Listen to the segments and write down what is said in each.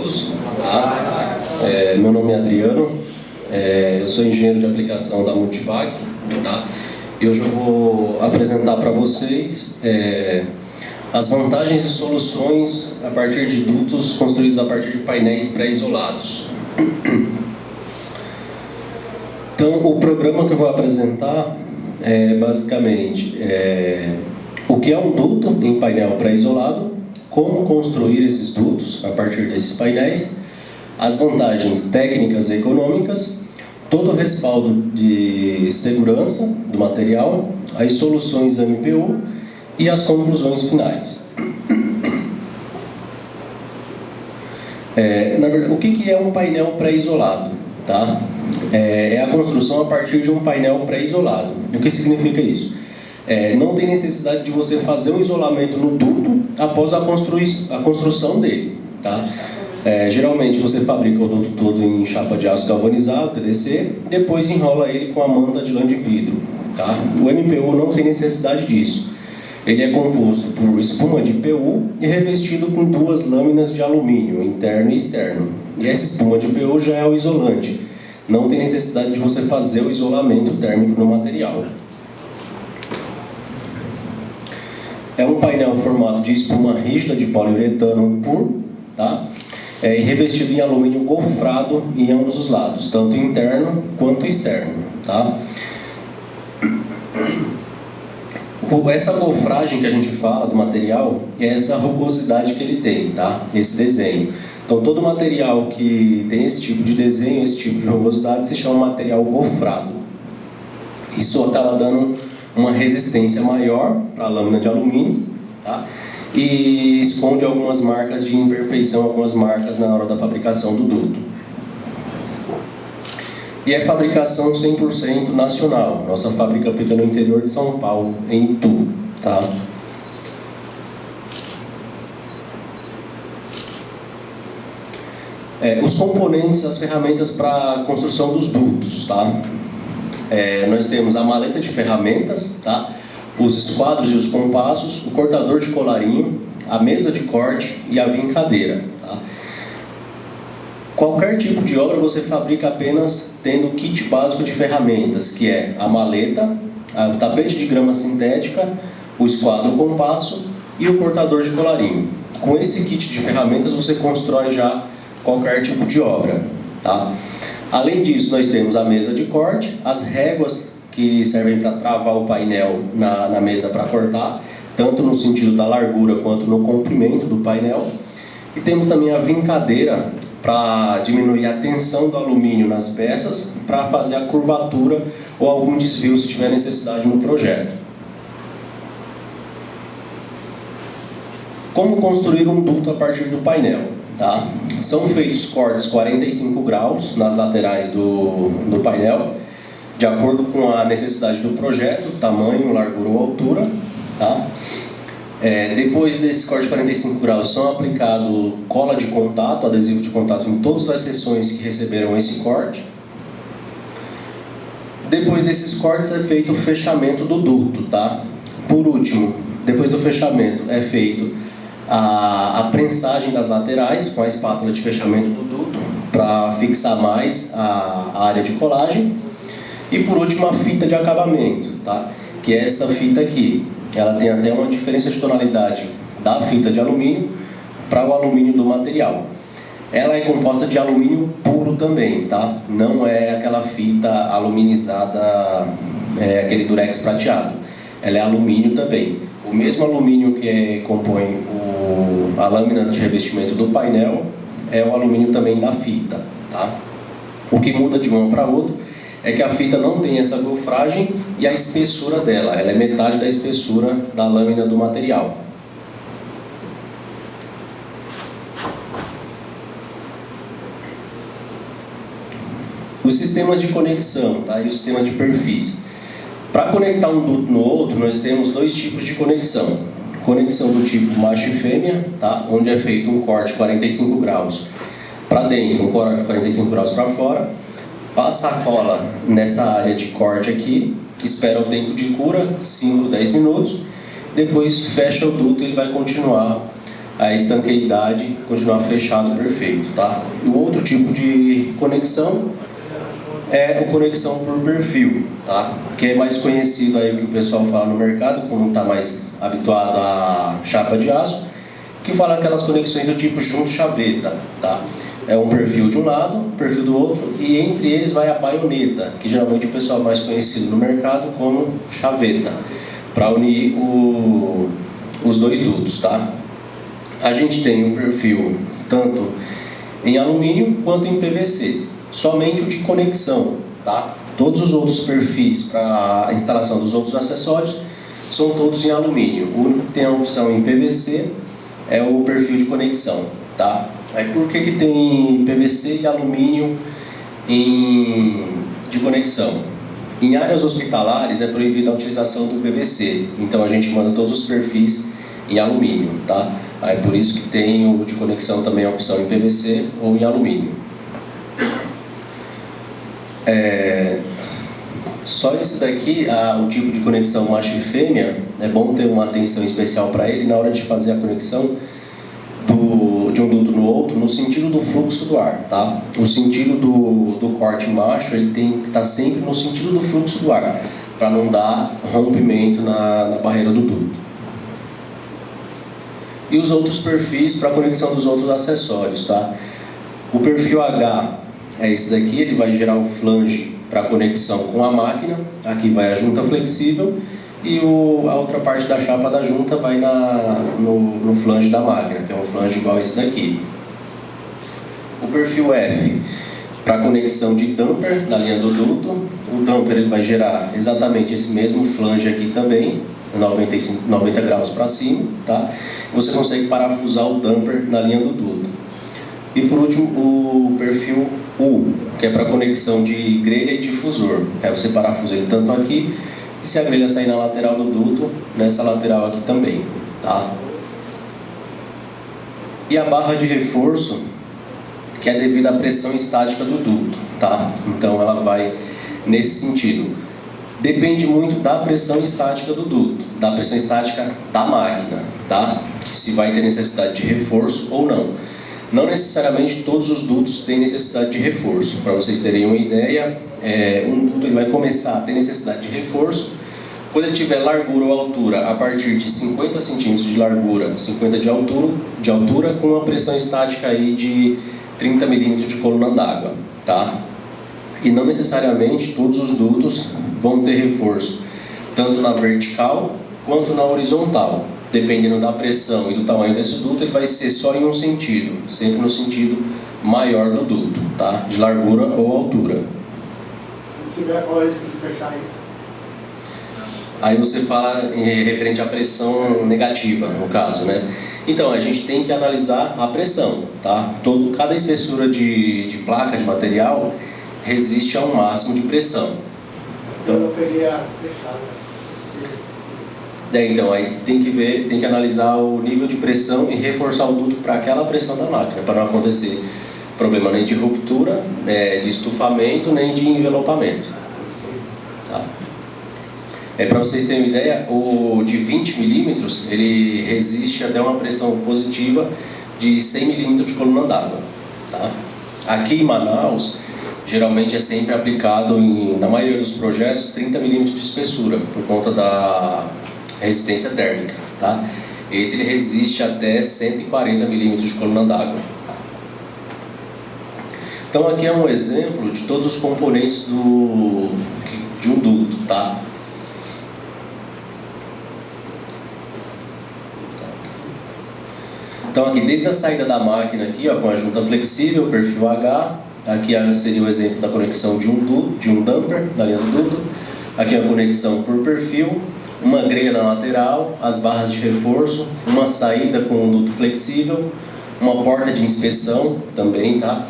todos. Tá? Meu nome é Adriano, eu sou engenheiro de aplicação da Multivac. Tá? E hoje eu vou apresentar para vocês as vantagens e soluções a partir de dutos construídos a partir de painéis pré-isolados. Então, o programa que eu vou apresentar é basicamente o que é um duto em painel pré-isolado, como construir esses dutos a partir desses painéis, as vantagens técnicas e econômicas, todo o respaldo de segurança do material, as soluções MPU e as conclusões finais. Na verdade, o que é um painel pré-isolado? Tá? É a construção a partir de um painel pré-isolado. O que significa isso? Não tem necessidade de você fazer um isolamento no duto após a construção dele. Tá? Geralmente você fabrica o duto todo em chapa de aço galvanizado, TDC, depois enrola ele com a manta de lã de vidro. Tá? O MPU não tem necessidade disso. Ele é composto por espuma de PU e revestido com duas lâminas de alumínio, interno e externo. E essa espuma de PU já é o isolante. Não tem necessidade de você fazer o isolamento térmico no material. É um painel formado de espuma rígida de poliuretano puro, tá? E revestido em alumínio gofrado em ambos os lados, tanto interno quanto externo. Tá? Essa gofragem que a gente fala do material é essa rugosidade que ele tem, tá? Esse desenho. Então, todo material que tem esse tipo de desenho, esse tipo de rugosidade, se chama material gofrado. Isso acaba dando uma resistência maior para a lâmina de alumínio, tá? E esconde algumas marcas de imperfeição, algumas marcas na hora da fabricação do duto. E é fabricação 100% nacional. Nossa fábrica fica no interior de São Paulo, em Itu. Tá? Os componentes, as ferramentas para a construção dos dutos. Tá? Nós temos a maleta de ferramentas, tá? Os esquadros e os compassos, o cortador de colarinho, a mesa de corte e a vincadeira. Tá? Qualquer tipo de obra você fabrica apenas tendo o kit básico de ferramentas, que é a maleta, o tapete de grama sintética, o esquadro compasso e o cortador de colarinho. Com esse kit de ferramentas você constrói já qualquer tipo de obra. Tá? Além disso, nós temos a mesa de corte, as réguas que servem para travar o painel na mesa para cortar, tanto no sentido da largura quanto no comprimento do painel. E temos também a vincadeira para diminuir a tensão do alumínio nas peças, para fazer a curvatura ou algum desvio se tiver necessidade no projeto. Como construir um duto a partir do painel? Tá? São feitos cortes 45 graus nas laterais do painel, de acordo com a necessidade do projeto, tamanho, largura ou altura. Tá? Depois desse corte de 45 graus são aplicados cola de contato, adesivo de contato em todas as seções que receberam esse corte. Depois desses cortes é feito o fechamento do duto. Tá? Por último, depois do fechamento é feito a prensagem das laterais com a espátula de fechamento do duto para fixar mais a área de colagem. E por último a fita de acabamento, tá? Que é essa fita aqui. Ela tem até uma diferença de tonalidade da fita de alumínio para o alumínio do material. Ela é composta de alumínio puro também, tá? Não é aquela fita aluminizada, aquele durex prateado. Ela é alumínio também. O mesmo alumínio que compõe a lâmina de revestimento do painel é o alumínio também da fita, tá? O que muda de uma para outra é que a fita não tem essa gofragem e a espessura dela, ela é metade da espessura da lâmina do material. Os sistemas de conexão, tá? E os sistemas de perfis. Para conectar um duto no outro, nós temos dois tipos de conexão. Conexão do tipo macho e fêmea, tá? Onde é feito um corte 45 graus para dentro, um corte 45 graus para fora. Passa a cola nessa área de corte aqui, espera o tempo de cura, 5, 10 minutos, depois fecha o duto e ele vai continuar a estanqueidade continuar fechado perfeito, tá? E o outro tipo de conexão é a conexão por perfil, tá? Que é mais conhecido aí, o que o pessoal fala no mercado, como está mais habituado à chapa de aço, que fala aquelas conexões do tipo junto-chaveta, tá? É um perfil de um lado, um perfil do outro, e entre eles vai a baioneta, que geralmente o pessoal mais conhecido no mercado como chaveta, para unir os dois dutos, tá? A gente tem um perfil tanto em alumínio quanto em PVC, somente o de conexão, tá? Todos os outros perfis para a instalação dos outros acessórios são todos em alumínio. O único que tem a opção em PVC é o perfil de conexão, tá? Aí por que tem PVC e alumínio de conexão? Em áreas hospitalares é proibida a utilização do PVC, então a gente manda todos os perfis em alumínio, tá? Aí por isso que tem o de conexão também a opção em PVC ou em alumínio. Só esse daqui, o tipo de conexão macho e fêmea, é bom ter uma atenção especial para ele na hora de fazer a conexão de um duto no outro, no sentido do fluxo do ar, tá? O sentido do corte macho, ele tem que estar sempre no sentido do fluxo do ar, para não dar rompimento na barreira do duto. E os outros perfis para a conexão dos outros acessórios, tá? O perfil H é esse daqui, ele vai gerar o flange para conexão com a máquina, aqui vai a junta flexível, e a outra parte da chapa da junta vai no flange da máquina, que é um flange igual a esse daqui. O perfil F, para conexão de damper na linha do duto, o damper ele vai gerar exatamente esse mesmo flange aqui também, 90 graus para cima, tá? Você consegue parafusar o damper na linha do duto. E por último, o perfil U, que é para conexão de grelha e difusor. Aí você parafusa ele tanto aqui, e se a grelha sair na lateral do duto, nessa lateral aqui também, tá? E a barra de reforço, que é devido à pressão estática do duto, tá? Então ela vai nesse sentido. Depende muito da pressão estática do duto, da pressão estática da máquina, tá? Que se vai ter necessidade de reforço ou não. Não necessariamente todos os dutos têm necessidade de reforço. Para vocês terem uma ideia, um duto ele vai começar a ter necessidade de reforço quando ele tiver largura ou altura a partir de 50 centímetros de largura, 50 de altura, com uma pressão estática aí de 30 milímetros de coluna d'água, tá? E não necessariamente todos os dutos vão ter reforço, tanto na vertical quanto na horizontal. Dependendo da pressão e do tamanho desse duto, ele vai ser só em um sentido, sempre no sentido maior do duto, tá? De largura ou altura. Se tiver qual é o risco de fechar isso? Aí você fala referente à pressão negativa, no caso, né? Então, a gente tem que analisar a pressão, tá? Cada espessura de placa, de material, resiste a um máximo de pressão. Então, eu peguei a fechada. Então, aí tem que analisar o nível de pressão e reforçar o duto para aquela pressão da máquina, para não acontecer problema nem de ruptura, de estufamento, nem de envelopamento. Tá? Para vocês terem uma ideia, o de 20 milímetros, ele resiste até uma pressão positiva de 100 milímetros de coluna d'água. Tá? Aqui em Manaus, geralmente é sempre aplicado, na maioria dos projetos, 30 milímetros de espessura, por conta da resistência térmica, tá? Esse ele resiste até 140 milímetros de coluna d'água. Então aqui é um exemplo de todos os componentes de um duto, tá? Então aqui desde a saída da máquina aqui, ó, com a junta flexível, perfil H, aqui seria o exemplo da conexão de um duto, de um damper na linha do duto. Aqui é a conexão por perfil, uma grelha na lateral, as barras de reforço, uma saída com um duto flexível, uma porta de inspeção também, tá?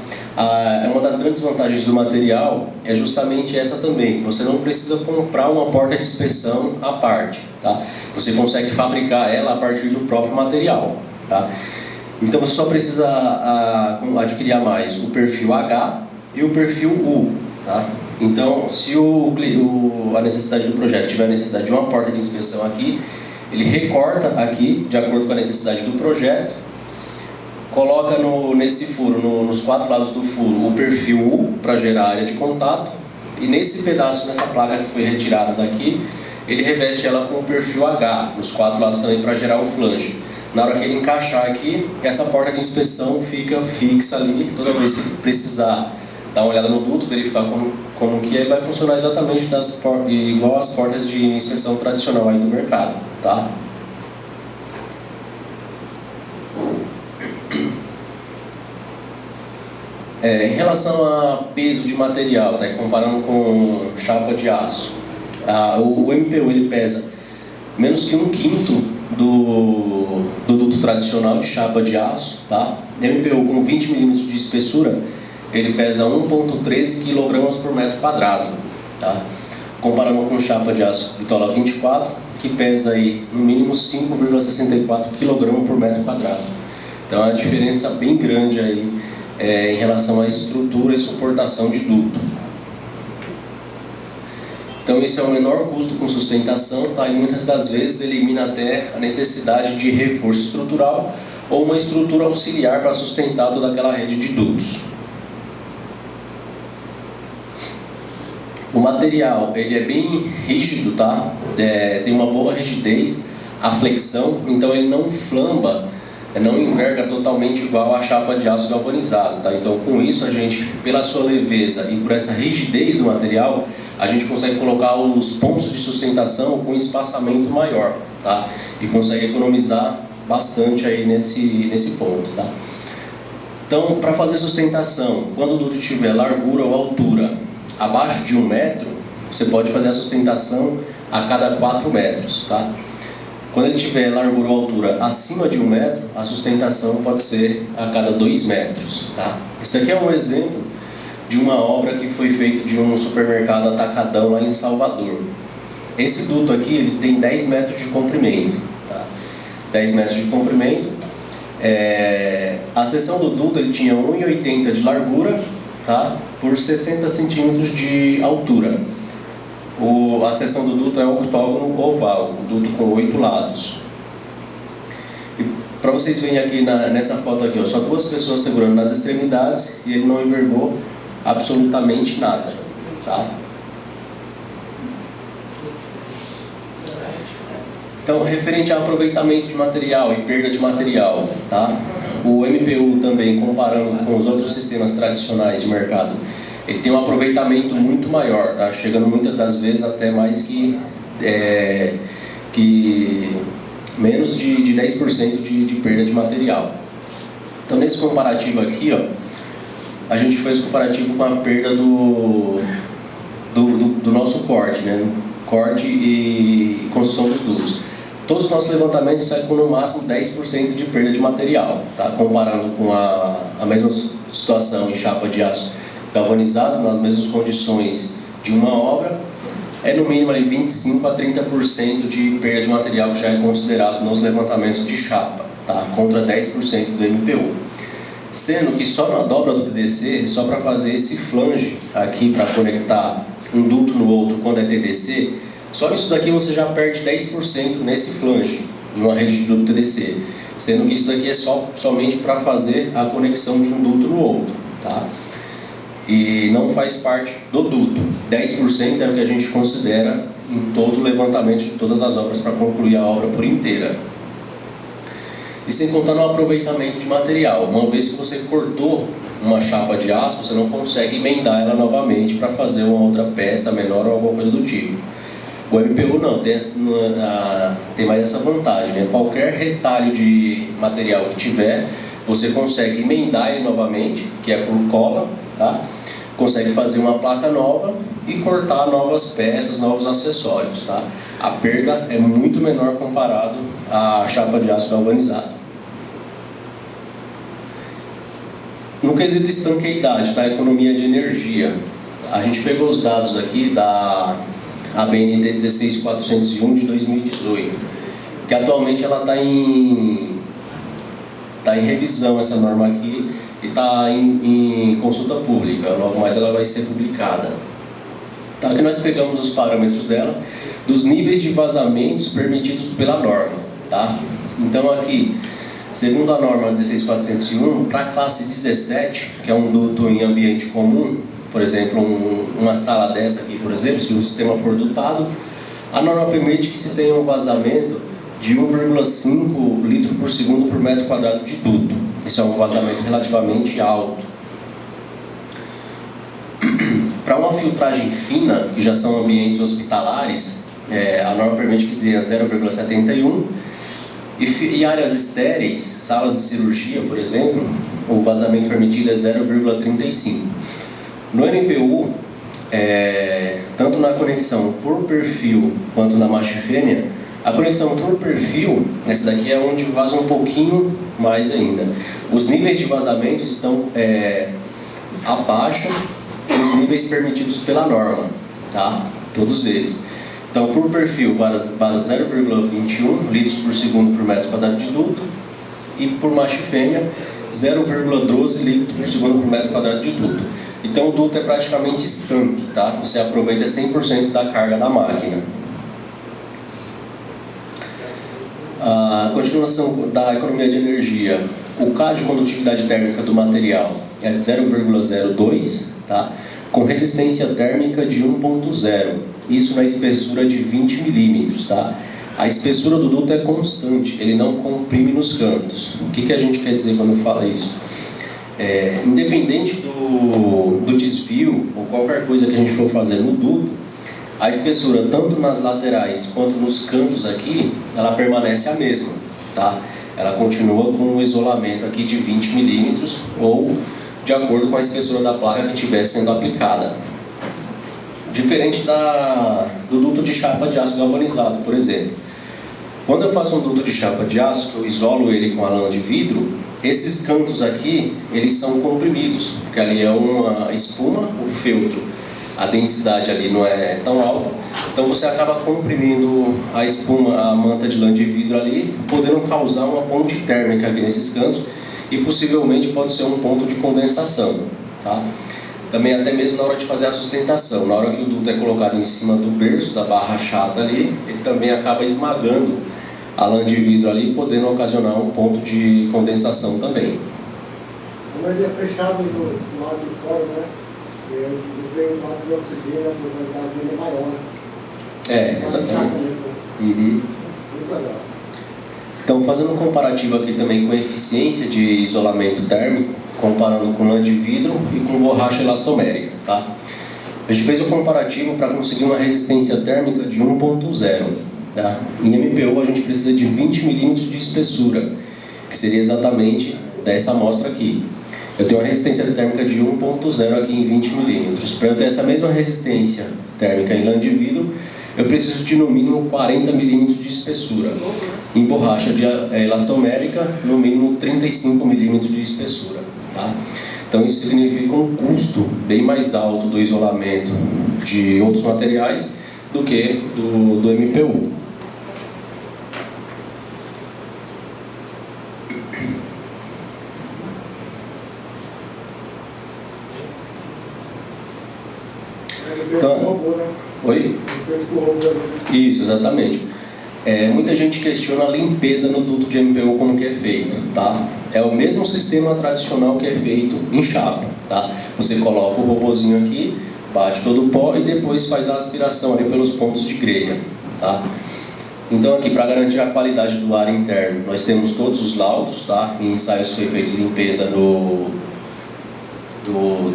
Uma das grandes vantagens do material é justamente essa também, você não precisa comprar uma porta de inspeção à parte, tá? Você consegue fabricar ela a partir do próprio material, tá? Então você só precisa adquirir a mais o perfil H e o perfil U, tá? Então, se a necessidade do projeto tiver a necessidade de uma porta de inspeção aqui, ele recorta aqui, de acordo com a necessidade do projeto, coloca nesse furo, nos 4 lados do furo, o perfil U para gerar área de contato, e nesse pedaço, nessa placa que foi retirada daqui, ele reveste ela com o perfil H, nos 4 lados também para gerar o flange. Na hora que ele encaixar aqui, essa porta de inspeção fica fixa ali, toda vez que precisar dar uma olhada no duto, verificar como que é, vai funcionar exatamente igual as portas de inspeção tradicional aí do mercado, tá? Em relação a peso de material, tá? Comparando com chapa de aço, o MPU ele pesa menos que 1/5 do duto tradicional de chapa de aço, tá? MPU com 20 milímetros de espessura, ele pesa 1,13 kg por metro quadrado, tá? Comparando com chapa de aço bitola 24, que pesa aí no mínimo 5,64 kg por metro quadrado. Então é uma diferença bem grande aí em relação à estrutura e suportação de duto. Então isso é o menor custo com sustentação, tá? E muitas das vezes elimina até a necessidade de reforço estrutural ou uma estrutura auxiliar para sustentar toda aquela rede de dutos. O material ele é bem rígido, tá? Tem uma boa rigidez, a flexão, então ele não flamba, não enverga totalmente igual a chapa de aço galvanizado, tá? Então com isso a gente, pela sua leveza e por essa rigidez do material, a gente consegue colocar os pontos de sustentação com espaçamento maior, tá? E consegue economizar bastante aí nesse ponto, tá? Então, para fazer sustentação, quando o duto tiver largura ou altura abaixo de 1 metro, você pode fazer a sustentação a cada 4 metros, tá? Quando ele tiver largura ou altura acima de 1 metro, a sustentação pode ser a cada 2 metros, tá? Esse daqui é um exemplo de uma obra que foi feita de um supermercado atacadão lá em Salvador. Esse duto aqui ele tem 10 metros de comprimento, tá? 10 metros de comprimento. A seção do duto ele tinha 1,80 de largura, tá? Por 60 centímetros de altura. A seção do duto é um octógono oval, o duto com 8 lados. E para vocês verem aqui nessa foto aqui, ó, só 2 pessoas segurando nas extremidades e ele não envergou absolutamente nada, tá? Então, referente ao aproveitamento de material e perda de material, tá? O MPU também, comparando com os outros sistemas tradicionais de mercado, ele tem um aproveitamento muito maior, tá? Chegando muitas das vezes até mais que menos de 10% de perda de material. Então, nesse comparativo aqui, ó, a gente fez o comparativo com a perda do nosso corte, né? Corte e construção dos dutos. Todos os nossos levantamentos saem com no máximo 10% de perda de material, tá? Comparando com a mesma situação em chapa de aço galvanizado, nas mesmas condições de uma obra, é no mínimo ali 25 a 30% de perda de material que já é considerado nos levantamentos de chapa, tá? Contra 10% do MPU. Sendo que só na dobra do TDC, só para fazer esse flange aqui para conectar um duto no outro quando é TDC, só isso daqui você já perde 10% nesse flange, em uma rede de duto TDC. Sendo que isso daqui é somente para fazer a conexão de um duto no outro, tá? E não faz parte do duto. 10% é o que a gente considera em todo o levantamento de todas as obras para concluir a obra por inteira. E sem contar no aproveitamento de material. Uma vez que você cortou uma chapa de aço, você não consegue emendar ela novamente para fazer uma outra peça menor ou alguma coisa do tipo. O MPU não, tem mais essa vantagem, né? Qualquer retalho de material que tiver, você consegue emendar ele novamente, que é por cola, tá? Consegue fazer uma placa nova e cortar novas peças, novos acessórios, tá? A perda é muito menor comparado à chapa de aço galvanizado. No quesito estanqueidade, tá? Economia de energia. A gente pegou os dados aqui da ABNT 16401 de 2018, que atualmente ela está em revisão essa norma aqui e está em consulta pública. Logo mais ela vai ser publicada. Tá? Aqui nós pegamos os parâmetros dela dos níveis de vazamentos permitidos pela norma, tá? Então aqui Segundo a norma 16401, para a classe 17, que é um duto em ambiente comum, por exemplo, uma sala dessa aqui, por exemplo, se o sistema for dotado, a norma permite que se tenha um vazamento de 1,5 litro por segundo por metro quadrado de duto. Isso é um vazamento relativamente alto. Para uma filtragem fina, que já são ambientes hospitalares, a norma permite que tenha 0,71. E áreas estéreis, salas de cirurgia, por exemplo, o vazamento permitido é 0,35. No MPU, tanto na conexão por perfil quanto na macho e fêmea, a conexão por perfil, essa daqui é onde vaza um pouquinho mais ainda. Os níveis de vazamento estão abaixo dos níveis permitidos pela norma, tá? Todos eles. Então, por perfil, vaza 0,21 litros por segundo por metro quadrado de duto, e por macho e fêmea, 0,12 litros por segundo por metro quadrado de duto. Então, o duto é praticamente estanque, tá? Você aproveita 100% da carga da máquina. A continuação da economia de energia. O K de condutividade térmica do material é de 0,02, tá? Com resistência térmica de 1,0. Isso na espessura de 20 milímetros, tá? A espessura do duto é constante, ele não comprime nos cantos. O que a gente quer dizer quando fala isso? Independente do desvio ou qualquer coisa que a gente for fazer no duto, a espessura tanto nas laterais quanto nos cantos aqui, ela permanece a mesma, tá? Ela continua com um isolamento aqui de 20 milímetros ou de acordo com a espessura da placa que estiver sendo aplicada. Diferente do duto de chapa de aço galvanizado, por exemplo. Quando eu faço um duto de chapa de aço, que eu isolo ele com a lã de vidro, esses cantos aqui, eles são comprimidos, porque ali é uma espuma, o feltro, a densidade ali não é tão alta, então você acaba comprimindo a espuma, a manta de lã de vidro ali, podendo causar uma ponte térmica aqui nesses cantos, e possivelmente pode ser um ponto de condensação, tá? Também até mesmo na hora de fazer a sustentação, na hora que o duto é colocado em cima do berço, da barra chata ali, ele também acaba esmagando a lã de vidro ali, podendo ocasionar um ponto de condensação também. Como ele é fechado do lado de fora, né? Eu tenho um lado de oxigênio, a probabilidade dele é maior. Exatamente. Muito legal. Então, fazendo um comparativo aqui também com a eficiência de isolamento térmico, comparando com lã de vidro e com borracha elastomérica, tá? A gente fez um comparativo para conseguir uma resistência térmica de 1,0, tá? Em MPU a gente precisa de 20 milímetros de espessura, que seria exatamente dessa amostra aqui. Eu tenho uma resistência térmica de 1,0 aqui em 20 milímetros. Para eu ter essa mesma resistência térmica em lã de vidro, eu preciso de no mínimo 40 milímetros de espessura. Em borracha de elastomérica, no mínimo 35 milímetros de espessura. Tá? Então isso significa um custo bem mais alto do isolamento de outros materiais do que do MPU. Então, oi? Isso, exatamente. Muita gente questiona a limpeza no duto de MPU, como que é feito, tá? É o mesmo sistema tradicional que é feito em chapa, tá? Você coloca o robozinho aqui, bate todo o pó e depois faz a aspiração ali pelos pontos de grelha, tá? Então aqui, para garantir a qualidade do ar interno, nós temos todos os laudos, tá? Em ensaios foi feito de limpeza do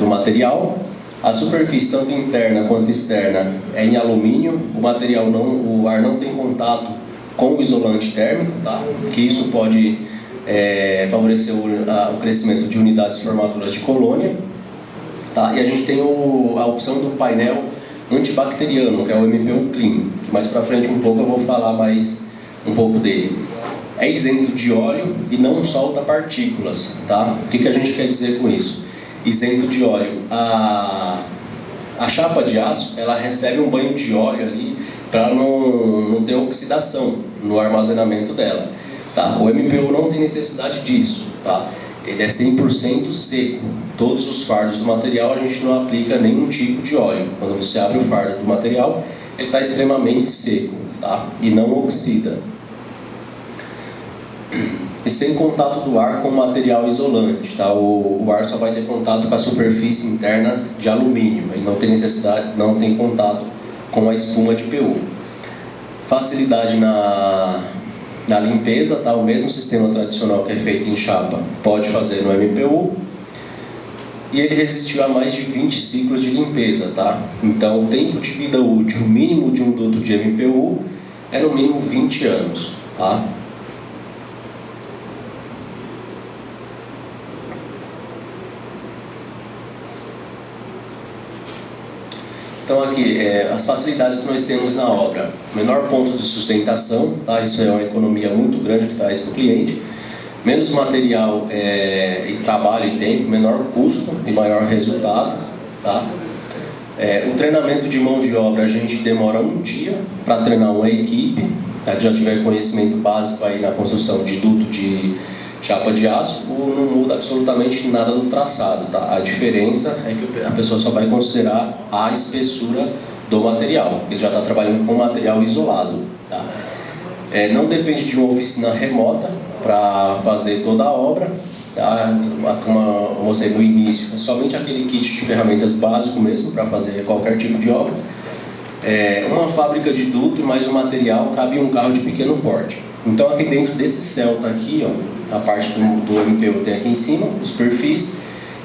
material. A superfície, tanto interna quanto externa, é em alumínio. O ar não tem contato com o isolante térmico, tá? Que isso pode favorecer o crescimento de unidades formadoras de colônia, tá? E a gente tem a opção do painel antibacteriano, que é o MPU Clean, que mais para frente um pouco eu vou falar mais um pouco dele. É isento de óleo e não solta partículas, tá? O que a gente quer dizer com isso? Isento de óleo. A chapa de aço, ela recebe um banho de óleo ali para não ter oxidação no armazenamento dela, tá? O MPU não tem necessidade disso, tá? Ele é 100% seco. Todos os fardos do material a gente não aplica nenhum tipo de óleo. Quando você abre o fardo do material, ele está extremamente seco, tá? E não oxida. e sem contato do ar com o material isolante, tá? O ar só vai ter contato com a superfície interna de alumínio, ele não tem necessidade, não tem contato com a espuma de PU. Facilidade na limpeza, tá? O mesmo sistema tradicional que é feito em chapa pode fazer no MPU. E ele resistiu a mais de 20 ciclos de limpeza, tá? Então o tempo de vida útil mínimo de um duto de MPU é no mínimo 20 anos, tá? Então aqui, as facilidades que nós temos na obra. Menor ponto de sustentação, tá? Isso é uma economia muito grande que traz para o cliente. Menos material e trabalho e tempo, menor custo e maior resultado, tá? O treinamento de mão de obra, a gente demora 1 dia para treinar uma equipe, tá? Que já tiver conhecimento básico aí na construção de duto de chapa de aço, não muda absolutamente nada do traçado, tá? A diferença é que a pessoa só vai considerar a espessura do material, ele já está trabalhando com material isolado, tá? Não depende de uma oficina remota para fazer toda a obra, tá? Como eu mostrei no início, é somente aquele kit de ferramentas básico mesmo para fazer qualquer tipo de obra. Uma fábrica de duto e mais um material cabe em um carro de pequeno porte. Então aqui dentro desse Celta aqui, ó, a parte do MPU tem aqui em cima, os perfis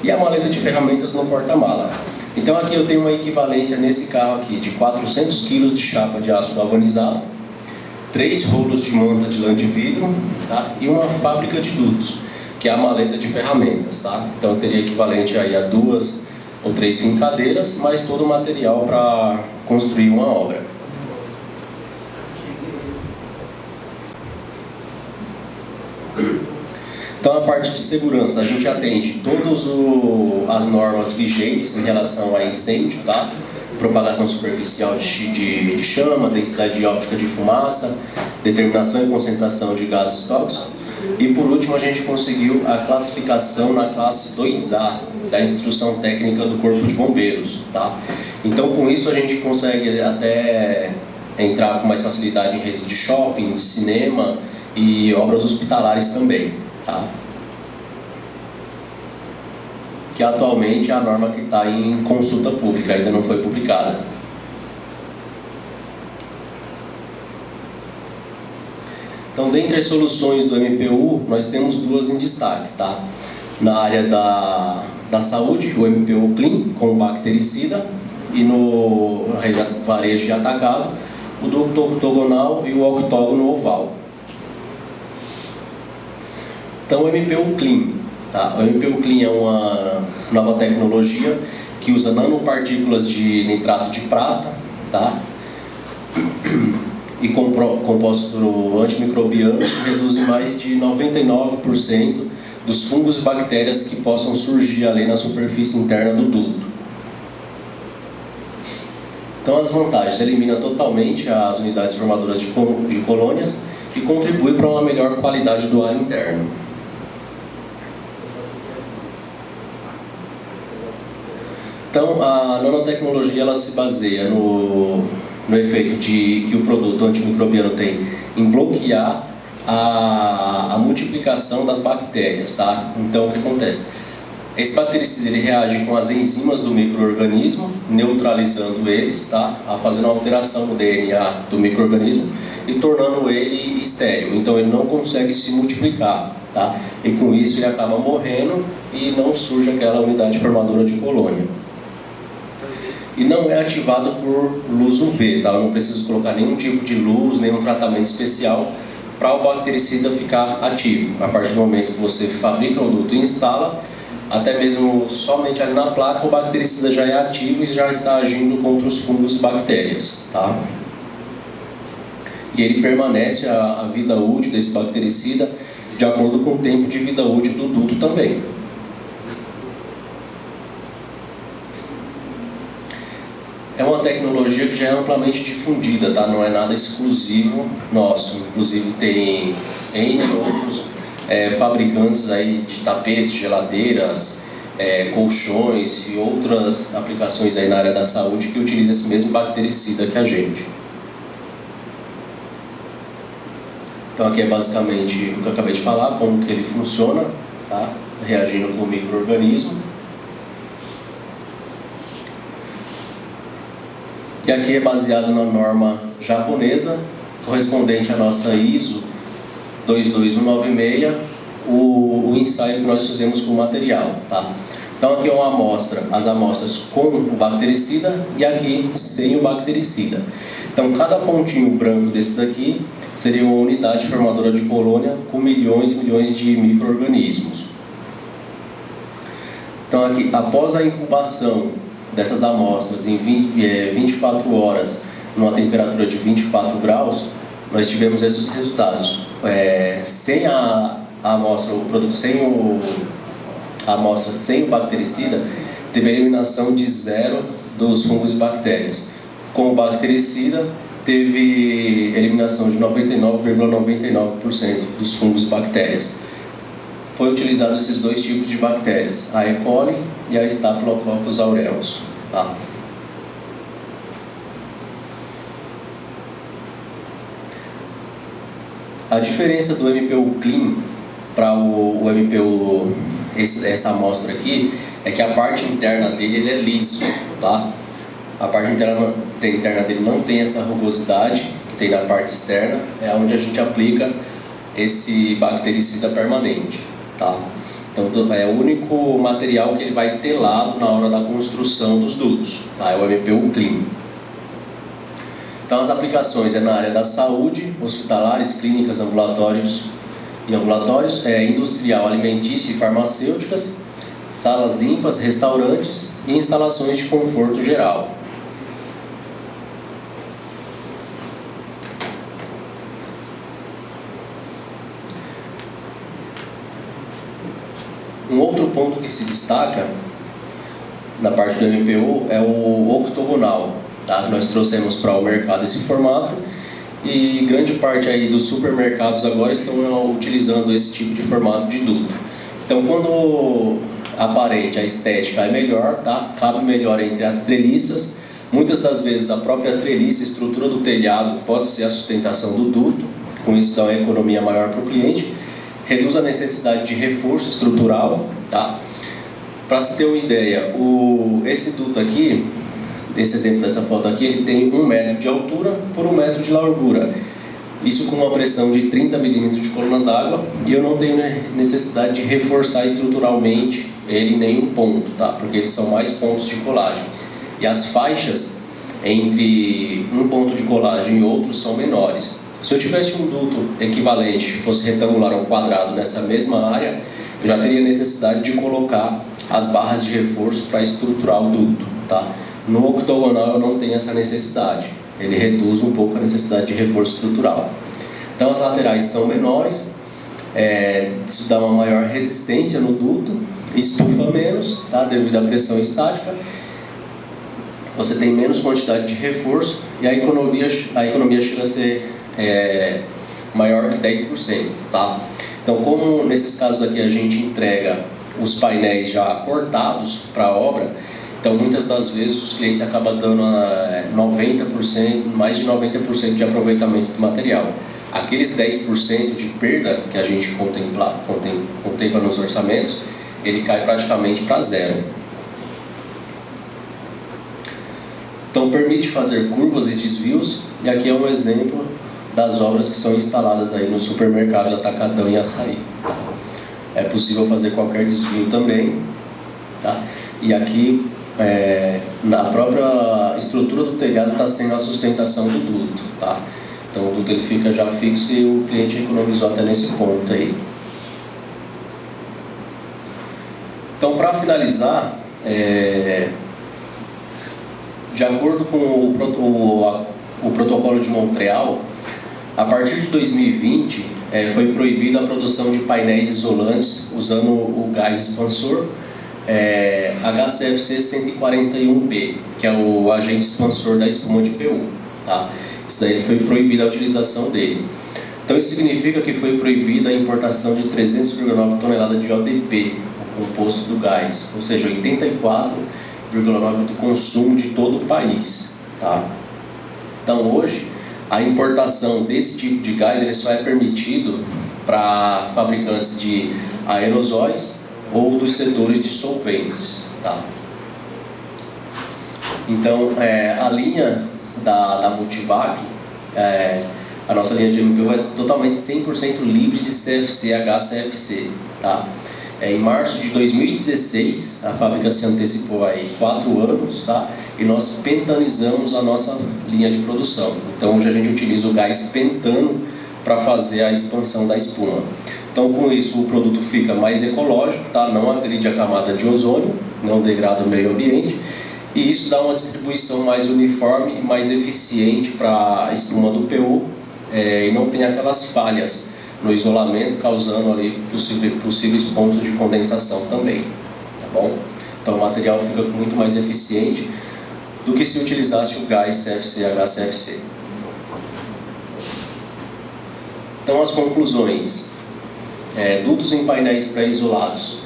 e a maleta de ferramentas no porta-mala. Então aqui eu tenho uma equivalência nesse carro aqui de 400 kg de chapa de aço galvanizado, 3 rolos de manta de lã de vidro, tá? E uma fábrica de dutos, que é a maleta de ferramentas, tá? Então eu teria equivalente aí a 2 ou 3 fincadeiras, mais todo o material para construir uma obra. Então a parte de segurança, a gente atende todas as normas vigentes em relação a incêndio, tá? Propagação superficial de chama, densidade óptica de fumaça, determinação e concentração de gases tóxicos. E por último a gente conseguiu a classificação na classe 2A da Instrução Técnica do Corpo de Bombeiros, tá? Então com isso a gente consegue até entrar com mais facilidade em redes de shopping, cinema e obras hospitalares também, tá? Que atualmente é a norma que está em consulta pública, ainda não foi publicada. Então, dentre as soluções do MPU, nós temos 2 em destaque, tá? Na área da saúde, o MPU Clean, com bactericida, e no varejo de atacado, o duto octogonal e o octógono oval. Então, o MPU Clean. Tá? O MPU Clean é uma nova tecnologia que usa nanopartículas de nitrato de prata, tá? E composto por antimicrobianos que reduzem mais de 99% dos fungos e bactérias que possam surgir ali na superfície interna do duto. Então as vantagens: elimina totalmente as unidades formadoras de colônias e contribui para uma melhor qualidade do ar interno. Então, a nanotecnologia ela se baseia no efeito que o produto antimicrobiano tem em bloquear a multiplicação das bactérias, tá? Então, o que acontece? Esse bactericida ele reage com as enzimas do micro-organismo, neutralizando eles, tá? Fazendo uma alteração no DNA do micro-organismo e tornando ele estéril. Então, ele não consegue se multiplicar, tá? E com isso ele acaba morrendo e não surge aquela unidade formadora de colônia. E não é ativado por luz UV, tá? Eu não preciso colocar nenhum tipo de luz, nenhum tratamento especial para o bactericida ficar ativo. A partir do momento que você fabrica o duto e instala, até mesmo somente ali na placa, o bactericida já é ativo e já está agindo contra os fungos e bactérias, tá? E ele permanece a vida útil desse bactericida de acordo com o tempo de vida útil do duto também. É uma tecnologia que já é amplamente difundida, tá? Não é nada exclusivo nosso. Inclusive tem N outros fabricantes aí de tapetes, geladeiras, colchões e outras aplicações aí na área da saúde que utilizam esse mesmo bactericida que a gente. Então aqui é basicamente o que eu acabei de falar, como que ele funciona, tá? Reagindo com o micro-organismo. E aqui é baseado na norma japonesa, correspondente à nossa ISO 22196, o ensaio que nós fizemos com o material, tá? Então aqui é uma amostra, as amostras com o bactericida e aqui sem o bactericida. Então cada pontinho branco desse daqui seria uma unidade formadora de colônia com milhões e milhões de micro-organismos. Então aqui, após a incubação dessas amostras em 24 horas, numa temperatura de 24 graus, nós tivemos esses resultados. Sem a amostra, o produto a amostra sem o bactericida, teve a eliminação de 0 dos fungos e bactérias. Com o bactericida, teve eliminação de 99,99% dos fungos e bactérias. Foi utilizado esses dois tipos de bactérias, a E. coli e a Staphylococcus aureus. Tá? A diferença do MPU Clean para o MPU, essa amostra aqui, é que a parte interna dele ele é liso, tá? A parte interna dele não tem essa rugosidade que tem na parte externa, é onde a gente aplica esse bactericida permanente, tá? Então é o único material que ele vai ter lado na hora da construção dos dutos, tá? É o MPU Clean. Então as aplicações é na área da saúde, hospitalares, clínicas, ambulatórios, industrial, alimentícia e farmacêuticas, salas limpas, restaurantes e instalações de conforto geral. Um outro ponto que se destaca na parte do MPU é o octogonal. Tá? Nós trouxemos para o mercado esse formato e grande parte aí dos supermercados agora estão utilizando esse tipo de formato de duto. Então, quando aparente, a estética é melhor, tá? Cabe melhor entre as treliças. Muitas das vezes a própria treliça, a estrutura do telhado pode ser a sustentação do duto, com isso dá uma economia maior para o cliente, reduz a necessidade de reforço estrutural, tá? Para se ter uma ideia, esse duto aqui, esse exemplo dessa foto aqui, ele tem 1 metro de altura por 1 metro de largura. Isso com uma pressão de 30 milímetros de coluna d'água, e eu não tenho necessidade de reforçar estruturalmente ele em nenhum ponto, tá? Porque eles são mais pontos de colagem. E as faixas entre um ponto de colagem e outro são menores. Se eu tivesse um duto equivalente, fosse retangular ou quadrado nessa mesma área, eu já teria necessidade de colocar as barras de reforço para estruturar o duto, tá? No octogonal eu não tenho essa necessidade, ele reduz um pouco a necessidade de reforço estrutural. Então as laterais são menores, isso dá uma maior resistência no duto, estufa menos, tá? Devido à pressão estática, você tem menos quantidade de reforço e a economia chega a ser maior que 10%, tá? Então, como nesses casos aqui a gente entrega os painéis já cortados para a obra, então muitas das vezes os clientes acabam dando 90%, mais de 90% de aproveitamento do material. Aqueles 10% de perda que a gente contempla nos orçamentos, ele cai praticamente para zero. Então permite fazer curvas e desvios, e aqui é um exemplo das obras que são instaladas aí no supermercado Atacadão e Açaí. É possível fazer qualquer desvio também, tá? E aqui na própria estrutura do telhado está sendo a sustentação do duto, tá? Então o duto ele fica já fixo e o cliente economizou até nesse ponto aí. Então, para finalizar, de acordo com o protocolo de Montreal, a partir de 2020 foi proibida a produção de painéis isolantes usando o gás expansor HCFC 141B, que é o agente expansor da espuma de PU, tá? Isso daí foi proibida a utilização dele. Então isso significa que foi proibida a importação de 300,9 toneladas de ODP, o composto do gás, ou seja, 84,9% do consumo de todo o país, tá? Então hoje A importação desse tipo de gás ele só é permitido para fabricantes de aerosóis ou dos setores de solventes, tá? Então, a linha da Multivac, a nossa linha de MPU é totalmente 100% livre de CFC, HCFC, tá? Em março de 2016, a fábrica se antecipou aí 4 anos, tá? E nós pentanizamos a nossa linha de produção. Então, hoje a gente utiliza o gás pentano para fazer a expansão da espuma. Então, com isso, o produto fica mais ecológico, tá? Não agride a camada de ozônio, não degrada o meio ambiente, e isso dá uma distribuição mais uniforme e mais eficiente para a espuma do PU, e não tem aquelas falhas no isolamento, causando ali possíveis pontos de condensação também, tá bom? Então o material fica muito mais eficiente do que se utilizasse o gás CFC-HCFC. Então as conclusões: dutos em painéis pré-isolados,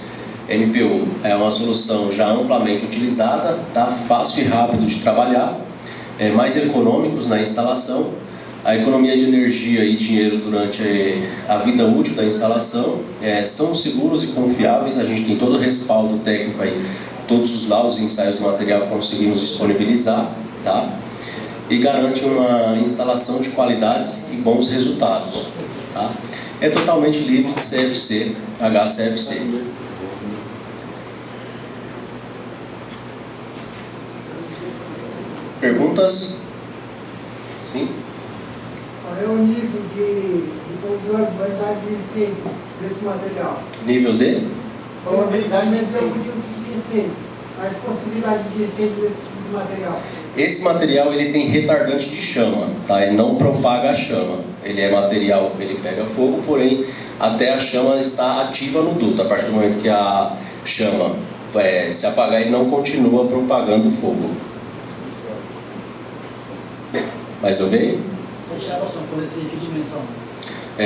MPU é uma solução já amplamente utilizada, tá? Fácil e rápido de trabalhar, mais econômicos na instalação, a economia de energia e dinheiro durante a vida útil da instalação, são seguros e confiáveis, a gente tem todo o respaldo técnico aí, todos os laudos e ensaios do material conseguimos disponibilizar, tá? E garante uma instalação de qualidades e bons resultados, tá? É totalmente livre de CFC, HCFC. Perguntas? Sim? Qual é o nível de probabilidade de incêndio desse material? Nível de? Probabilidade de incêndio. Mas possibilidade de incêndio desse tipo de material? Esse material ele tem retardante de chama, tá? Ele não propaga a chama. Ele é material, ele pega fogo, porém até a chama está ativa no duto. A partir do momento que a chama se apagar, ele não continua propagando fogo. Mais alguém? Que dimensão?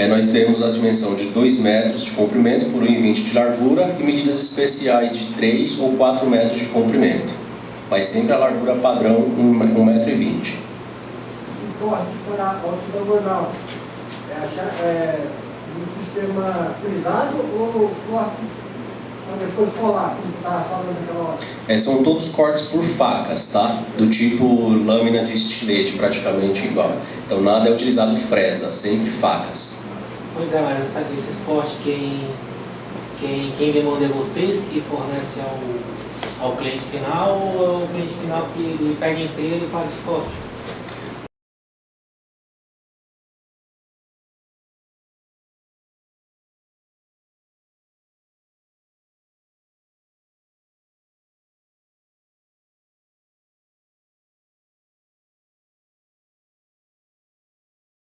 Nós temos a dimensão de 2 metros de comprimento por 1,20 de largura e medidas especiais de 3 ou 4 metros de comprimento. Mas sempre a largura padrão 1,20 metro. Esses cortes para ortogonal, no sistema frisado ou cortes depois polar, como estava falando naquela hora? São todos cortes por facas, tá? Do tipo lâmina de estilete, praticamente igual. Então nada é utilizado fresa, sempre facas. Pois é, mas esses cortes quem demanda é vocês que fornece ao cliente final, ou é o cliente final que ele pega inteiro e faz os cortes?